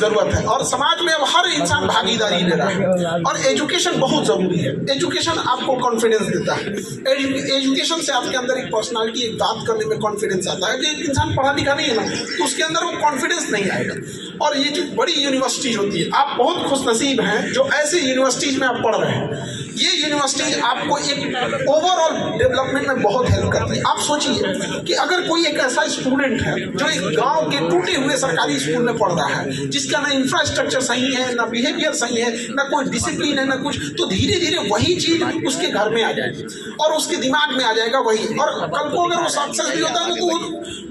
जरूरत है और समाज में अब हर इंसान भागीदारी ले रहा है। और एजुकेशन बहुत जरूरी है। एजुकेशन आपको कॉन्फिडेंस देता है। एजुकेशन से आपके अंदर एक पर्सनालिटी, एक बात करने में कॉन्फिडेंस आता है कि एक इंसान पढ़ा लिखा नहीं है ना, तो उसके अंदर वो कॉन्फिडेंस नहीं आएगा। और ये जो बड़ी यूनिवर्सिटी होती है, आप बहुत खुशनसीब हैं जो ऐसे यूनिवर्सिटीज में आप पढ़ रहे हैं। ये यूनिवर्सिटी आपको एक ओवरऑल डेवलपमेंट में बहुत हेल्प करती है। आप सोचिए कि अगर कोई एक ऐसा स्टूडेंट है जो एक गांव के टूटे हुए सरकारी स्कूल में पढ़ रहा है, जिसका ना इंफ्रास्ट्रक्चर सही है, ना बिहेवियर सही है, ना कोई डिसिप्लिन है, ना कुछ, तो धीरे धीरे वही चीज उसके घर में आ जाएगी और उसके दिमाग में आ जाएगा वही। और कल को अगर वो सक्सेस भी होता है तो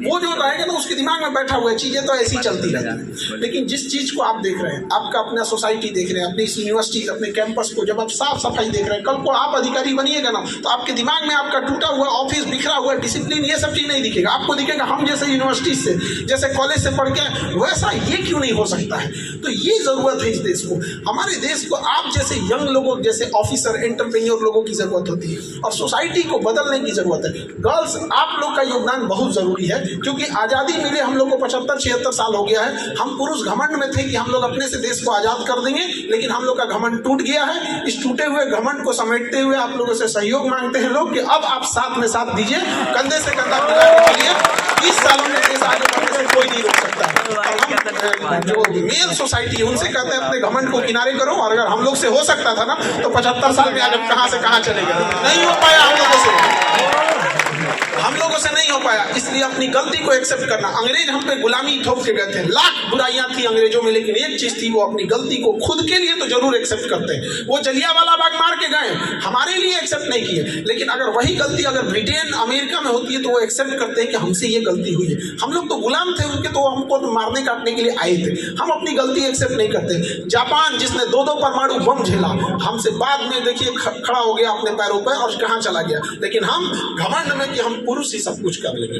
वो जो रहेगा ना उसके दिमाग में बैठा हुआ है, चीजें तो ऐसी चलती रहती है। लेकिन जिस चीज को आप देख रहे हैं, आपका अपना सोसाइटी देख रहे हैं, अपनी यूनिवर्सिटी, अपने कैंपस को जब आप साफ सफाई देख रहे हैं, कल को आप अधिकारी बनिएगा ना तो आपके दिमाग में आपका टूटा हुआ ऑफिस, बिखरा हुआ डिसिप्लिन, ये सब चीज नहीं दिखेगा। आपको दिखेगा हम जैसे यूनिवर्सिटी से, जैसे कॉलेज से पढ़ के वैसा ये क्यों नहीं हो सकता है। तो ये जरूरत है इस देश को, हमारे देश को आप जैसे यंग लोगों, जैसे ऑफिसर, एंटरप्रेन्योर लोगों की जरूरत होती है और सोसाइटी को बदलने की जरूरत है। गर्ल्स, आप लोग का योगदान बहुत जरूरी है, क्योंकि आजादी मिले हम लोग को 75-76 साल हो गया है। हम पुरुष घमंड में थे कि हम लोग अपने से देश को आजाद कर देंगे, लेकिन हम लोग का घमंड टूट गया है। इस टूटे हुए घमंड को समेटते हुए आप लोगों से सहयोग मांगते हैं लोग कि अब आप साथ में साथ दीजिए, कंधे से कंधा मिलाने के लिए 20 सालों में देश आगे बढ़ने से कोई नहीं रोक सकता है। जो मेल सोसाइटी है उनसे कहते हैं अपने घमंड को किनारे करो, और अगर हम लोग से हो सकता था ना तो 75 साल में आज हम कहां से कहां चले गए। नहीं हो पाया हम लोगों से नहीं हो पाया, इसलिए अपनी गलती को एक्सेप्ट करना। अंग्रेज हम पे गुलामी थोप के गए थे, लाख बुराइयां थी अंग्रेजों में, लेकिन एक चीज थी, वो अपनी गलती को खुद के लिए तो जरूर एक्सेप्ट करते हैं। वो जलियांवाला बाग मार के गए, हमारे लिए एक्सेप्ट नहीं किए, लेकिन अगर वही गलती अगर ब्रिटेन, अमेरिका में होती है तो वो एक्सेप्ट करते हैं कि हमसे ये गलती हुई है। हम लोग तो गुलाम थे उनके, तो हमको तो मारने काटने के लिए आए थे, हम अपनी गलती एक्सेप्ट नहीं करते। जापान जिसने 2-2 परमाणु बम झेला, हमसे बाद में देखिए खड़ा हो गया अपने पैरों पर और कहां चला गया। लेकिन हम घमंड में कि हम पुरुष ही सब कुछ कर लेंगे।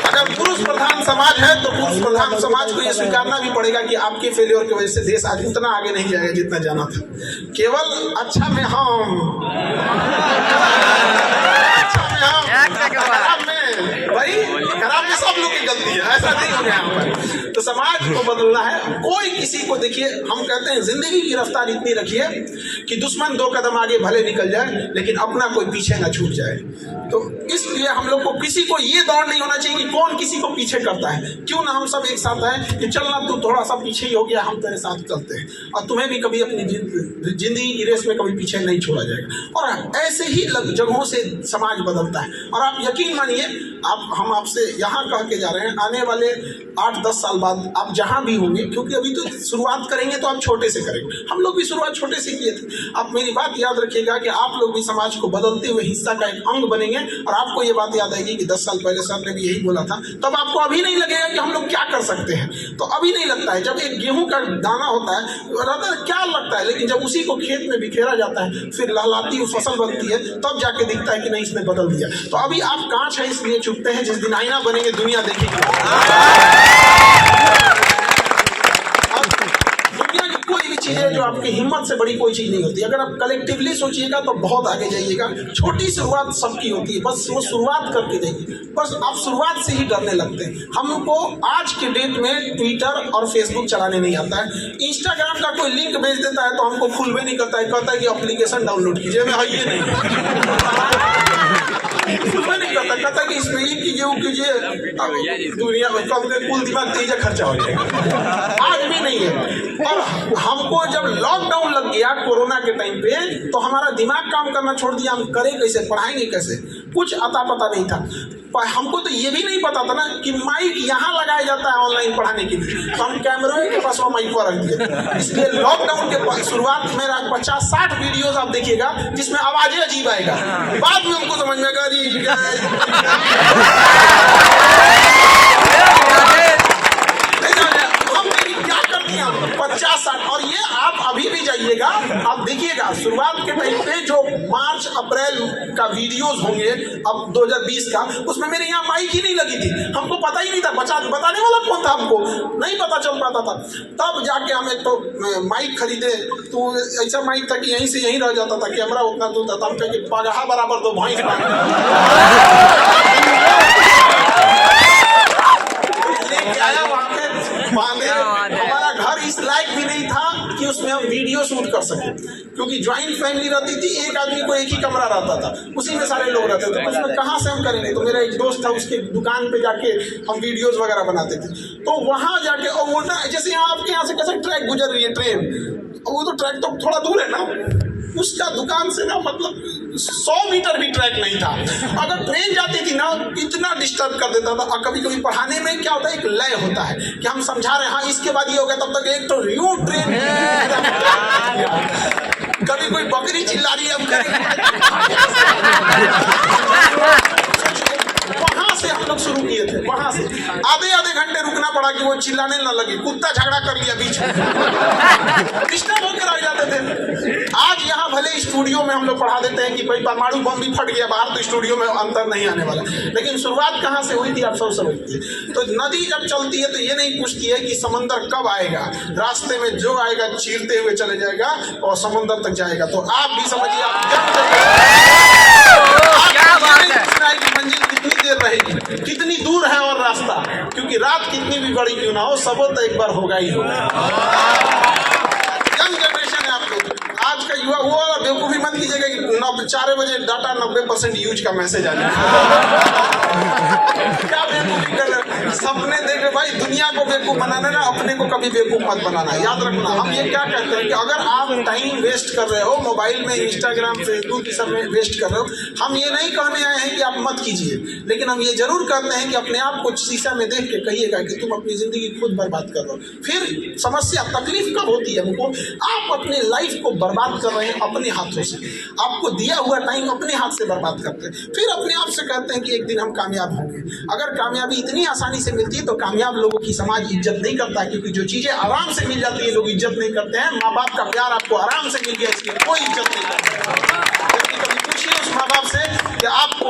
अगर पुरुष प्रधान समाज है तो पुरुष प्रधान समाज को यह स्वीकारना भी पड़ेगा कि आपके फेलियर की वजह से देश आज उतना आगे नहीं जाएगा जितना जाना था। केवल अच्छा में हम, खराब में सब लोग की गलती है, ऐसा नहीं हो गया यहाँ पर। तो समाज को बदलना है। कोई किसी को, देखिए हम कहते हैं जिंदगी की रफ्तार इतनी रखिए कि दुश्मन 2 कदम आगे भले निकल जाए लेकिन अपना कोई पीछे ना छूट जाए। तो इसलिए हम लोग को किसी को ये दौड़ नहीं होना चाहिए कि कौन किसी को पीछे करता है। क्यों ना हम सब एक साथ हैं कि चलना तू थोड़ा सा पीछे ही हो गया, हम तेरे साथ चलते हैं और तुम्हें भी कभी अपनी जिंदगी की रेस में कभी पीछे नहीं छोड़ा जाएगा। और ऐसे ही जगहों से समाज बदलता है। और आप यकीन मानिए, हम आपसे यहाँ कह के जा रहे हैं, आने वाले 8-10 साल बाद आप जहाँ भी होंगे, क्योंकि अभी तो शुरुआत करेंगे तो आप छोटे से करेंगे, हम लोग भी शुरुआत छोटे से किए थे। आप मेरी बात याद रखिएगा कि आप लोग भी समाज को बदलते हुए हिस्सा का एक अंग बनेंगे। और आपको ये बात याद आएगी कि 10 साल पहले सर ने भी यही बोला था, तब आपको अभी नहीं लगेगा कि हम लोग क्या कर सकते हैं। तो अभी नहीं लगता है, जब एक गेहूं का दाना होता है रहता है क्या लगता है, लेकिन जब उसी को खेत में बिखेरा जाता है, फिर लहलाती हुई फसल बनती है, तब जाके दिखता है कि नहीं इसने बदल दिया। तो अभी आप कांच है इसलिए चुपते हैं, जिस दिन आईना बनेंगे दुनिया देखेगी। दुनिया की कोई भी चीज है जो आपकी हिम्मत से बड़ी कोई चीज नहीं होती। अगर आप कलेक्टिवली सोचिएगा तो बहुत आगे जाइएगा। छोटी शुरुआत सबकी होती है, बस वो शुरुआत करके जाइए। बस आप शुरुआत से ही डरने लगते हैं। हमको आज के डेट में ट्विटर और फेसबुक चलाने नहीं आता है। इंस्टाग्राम का कोई लिंक भेज देता है तो हमको खुलवे नहीं करता है, कहता है कि एप्लीकेशन डाउनलोड कीजिए, मैं ये नहीं नहीं करता, कहता कि इसमें ये कीजिए वो कीजिए, दुनिया में कुल दिमाग तेजा खर्चा हो जाएगा। आज भी नहीं है। और हमको जब लॉकडाउन लग गया कोरोना के टाइम पे, तो हमारा दिमाग काम करना छोड़ दिया। हम करें कैसे, पढ़ाएंगे कैसे, कुछ अता पता नहीं था। हमको तो ये भी नहीं पता था ना कि माइक यहाँ लगाया जाता है ऑनलाइन पढ़ाने के लिए, तो हम कैमरे के पास वो माइक पर रख दिए। इसलिए लॉकडाउन के शुरुआत में 50-60 वीडियोस आप देखिएगा जिसमें आवाजें अजीब आएगा, बाद में हमको समझ में आएगा क्या कर दिया 50-60। और ये आप अभी भी जाइएगा, आप देखिएगा शुरुआत के टाइम पे जो मार्च-अप्रैल का वीडियोस होंगे अब 2020 का, उसमें मेरे यहाँ माइक ही नहीं लगी थी। हमको पता ही नहीं था, बताने वाला कौन था, हमको नहीं पता चल पाता था। तब जाके हम एक तो माइक खरीदे, तो ऐसा माइक था कि यहीं से यहीं रह जाता था, कैमरा उतना दूर था, हम कहे पगहा बराबर 2 भैंस माने हमारा घर इस लायक भी नहीं था कि उसमें हम वीडियो शूट कर सकें, क्योंकि ज्वाइंट फैमिली रहती थी, एक आदमी को एक ही कमरा रहता था, उसी में सारे लोग रहते थे, तो उसमें कहाँ से हम करेंगे। तो मेरा एक दोस्त था, उसके दुकान पे जाके हम वीडियोस वगैरह बनाते थे। तो वहाँ जाके और वो ना, जैसे यहाँ आपके यहाँ से कैसे ट्रैक गुजर रही है ट्रेन, वो तो ट्रैक तो थोड़ा दूर है ना, उसका दुकान से ना मतलब 100 मीटर भी ट्रैक नहीं था। अगर ट्रेन जाती थी ना इतना डिस्टर्ब कर देता था। और कभी कभी पढ़ाने में क्या होता है, एक लय होता है कि हम समझा रहे हैं, हाँ इसके बाद ये हो गया, तब तक एक तो न्यू ट्रेन कभी कोई बकरी चिल्ला रही है, वहां से हम लोग शुरू किए थे। वहां से आधे घंटे रुकना पड़ा कि वो चिल्लाने न लगे, कुत्ता झगड़ा कर लिया बीच में, डिस्टर्ब होकर आ जाते थे। आज यहाँ भले स्टूडियो में हम लोग पढ़ा देते हैं कि भाई परमाणु बम भी फट गया बाहर, तो स्टूडियो में अंतर नहीं आने वाला, लेकिन शुरुआत कहाँ से हुई थी आप सब समझते हैं। तो नदी जब चलती है तो ये नहीं पूछती है कि समंदर कब आएगा, रास्ते में जो आएगा चीरते हुए चले जाएगा और समंदर तक जाएगा। तो आप भी समझिए, मंजिल कितनी देर रहेगी, कितनी दूर है और रास्ता, क्योंकि रात कितनी भी बड़ी क्यों ना हो, सबो तो एक बार होगा ही होगा। यंग जनरेशन है आप लोग, आज का युवा वो वाला बेवकूफ़ी मत कीजिएगा कि 4 बजे डाटा 90% यूज का मैसेज आ जाए। क्या बेवकूफ़ी कर रहे हो, सपने देख रहे भाई, दुनिया को बेवकूफ़ बनाना ना, अपने को कभी बेवकूफ़ मत बनाना, याद रखना। हम ये क्या कहते हैं कि अगर आप टाइम वेस्ट कर रहे हो मोबाइल में, इंस्टाग्राम फेसबुक सब में वेस्ट कर रहे हो, हम ये नहीं कहने आए हैं कि आप मत कीजिए, लेकिन हम ये जरूर कहते हैं कि अपने आप को शीशा में देख के कहिएगा कि तुम अपनी ज़िंदगी खुद बर्बाद कर रहे हो। फिर समस्या तकलीफ कब होती है हमको, आप अपने लाइफ को बर्बाद कर रहे हैं अपने हाथों से, आपको दिया हुआ टाइम अपने हाथ से बर्बाद करते हैं, फिर अपने आप से कहते हैं कि एक दिन हम कामयाब होंगे। अगर कामयाबी इतनी आसानी से मिलती है तो कामयाब लोगों की समाज इज्जत नहीं करता, क्योंकि जो चीज़ें आराम से मिल जाती है लोग इज्जत नहीं करते हैं। माँ बाप का प्यार आपको आराम से मिल गया, इसलिए कोई इज्जत नहीं करता। कभी पूछिए उस माँ बाप से कि आपको